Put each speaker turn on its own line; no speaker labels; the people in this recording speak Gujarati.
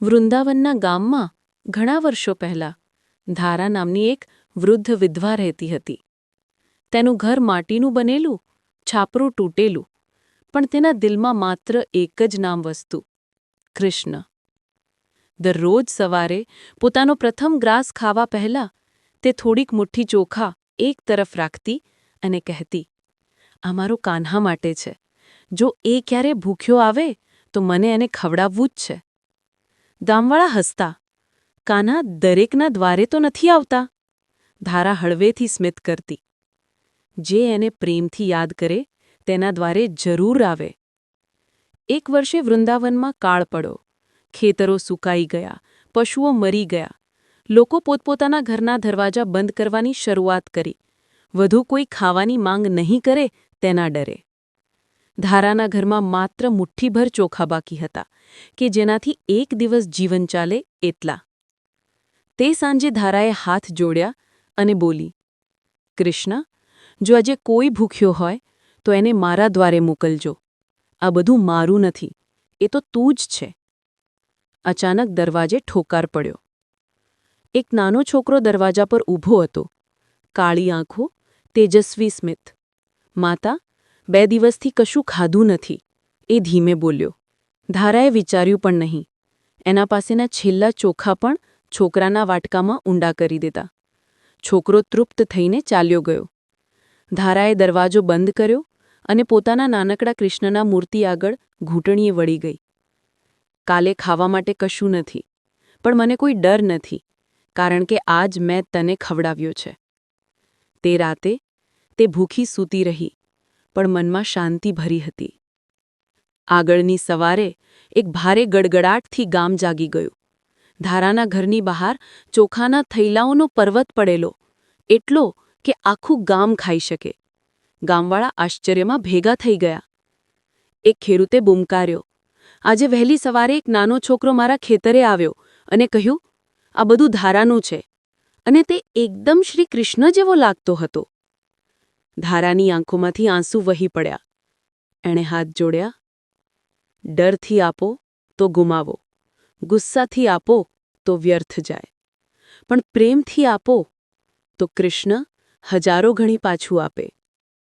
વૃંદાવનના ગામમાં ઘણા વર્ષો પહેલાં ધારા નામની એક વૃદ્ધ વિધવા રહેતી હતી. તેનું ઘર માટીનું બનેલું, છાપરું તૂટેલું, પણ તેના દિલમાં માત્ર એક જ નામ વસતું: કૃષ્ણ. દરરોજ સવારે પોતાનો પ્રથમ ગ્રાસ ખાવા પહેલાં તે થોડીક મુઠ્ઠી ચોખા એક તરફ રાખતી અને કહેતી, આ મારો કાન્હા માટે છે. જો એ ક્યારે ભૂખ્યો આવે તો મને એને ખવડાવવું જ છે. ગામવાળા હસતા, કાન્હા દરેકના દ્વારે તો નથી આવતા. ધારા હળવેથી સ્મિત કરતી, જે એને પ્રેમથી યાદ કરે તેના દ્વારે જરૂર આવે. એક વર્ષે વૃંદાવનમાં કાળ પડ્યો. ખેતરો સૂકાઈ ગયા, પશુઓ મરી ગયા. લોકો પોતપોતાના ઘરના દરવાજા બંધ કરવાની શરૂઆત કરી. વધુ કોઈ ખાવાની માંગ નહીં કરે તેના ડરે. ધારાના ઘરમાં માત્ર મુઠ્ઠીભર ચોખા બાકી હતા કે જેનાથી એક દિવસ જીવન ચાલે એટલા. તે સાંજે ધારાએ હાથ જોડ્યા અને બોલી, કૃષ્ણ, જો આજે કોઈ ભૂખ્યો હોય તો એને મારા દ્વારે મોકલજો. આ બધું મારું નથી, એ તો તું જ છે. અચાનક દરવાજે ઠોકાર પડ્યો. એક નાનો છોકરો દરવાજા પર ઊભો હતો. કાળી આંખો, તેજસ્વી સ્મિત. માતા, 2 દિવસથી કશું ખાધું નથી, એ ધીમે બોલ્યો. ધારાએ વિચાર્યું પણ નહીં. એના પાસેના છેલ્લા ચોખા પણ છોકરાના વાટકામાં ઊંડા કરી દીધા. છોકરો તૃપ્ત થઈને ચાલ્યો ગયો. ધારાએ દરવાજો બંધ કર્યો અને પોતાના નાનકડા કૃષ્ણના મૂર્તિ આગળ ઘૂંટણીએ વળી ગઈ. કાલે ખાવા માટે કશું નથી, પણ મને કોઈ ડર નથી, કારણ કે આજ મેં તને ખવડાવ્યો છે. તે રાતે તે ભૂખી સૂતી રહી, પણ મનમાં શાંતિ ભરી હતી. આગળની સવારે એક ભારે ગડગડાટથી ગામ જાગી ગયું. ધારાના ઘરની બહાર ચોખાના થૈલાઓનો પર્વત પડેલો, એટલો કે આખું ગામ ખાઈ શકે. ગામવાળા આશ્ચર્યમાં ભેગા થઈ ગયા. એક ખેડૂતે બૂમકાર્યો, આજે વહેલી સવારે એક નાનો છોકરો મારા ખેતરે આવ્યો અને કહ્યું, આ બધું ધારાનું છે, અને તે એકદમ શ્રી કૃષ્ણ જેવો લાગતો હતો. ધારાની આંખોમાંથી આંસુ વહી પડ્યા. એણે હાથ જોડ્યા. ડરથી આપો તો ગુમાવો, ગુસ્સાથી આપો તો વ્યર્થ જાય, પણ પ્રેમથી આપો તો કૃષ્ણ હજારો ગણી પાછું આપે.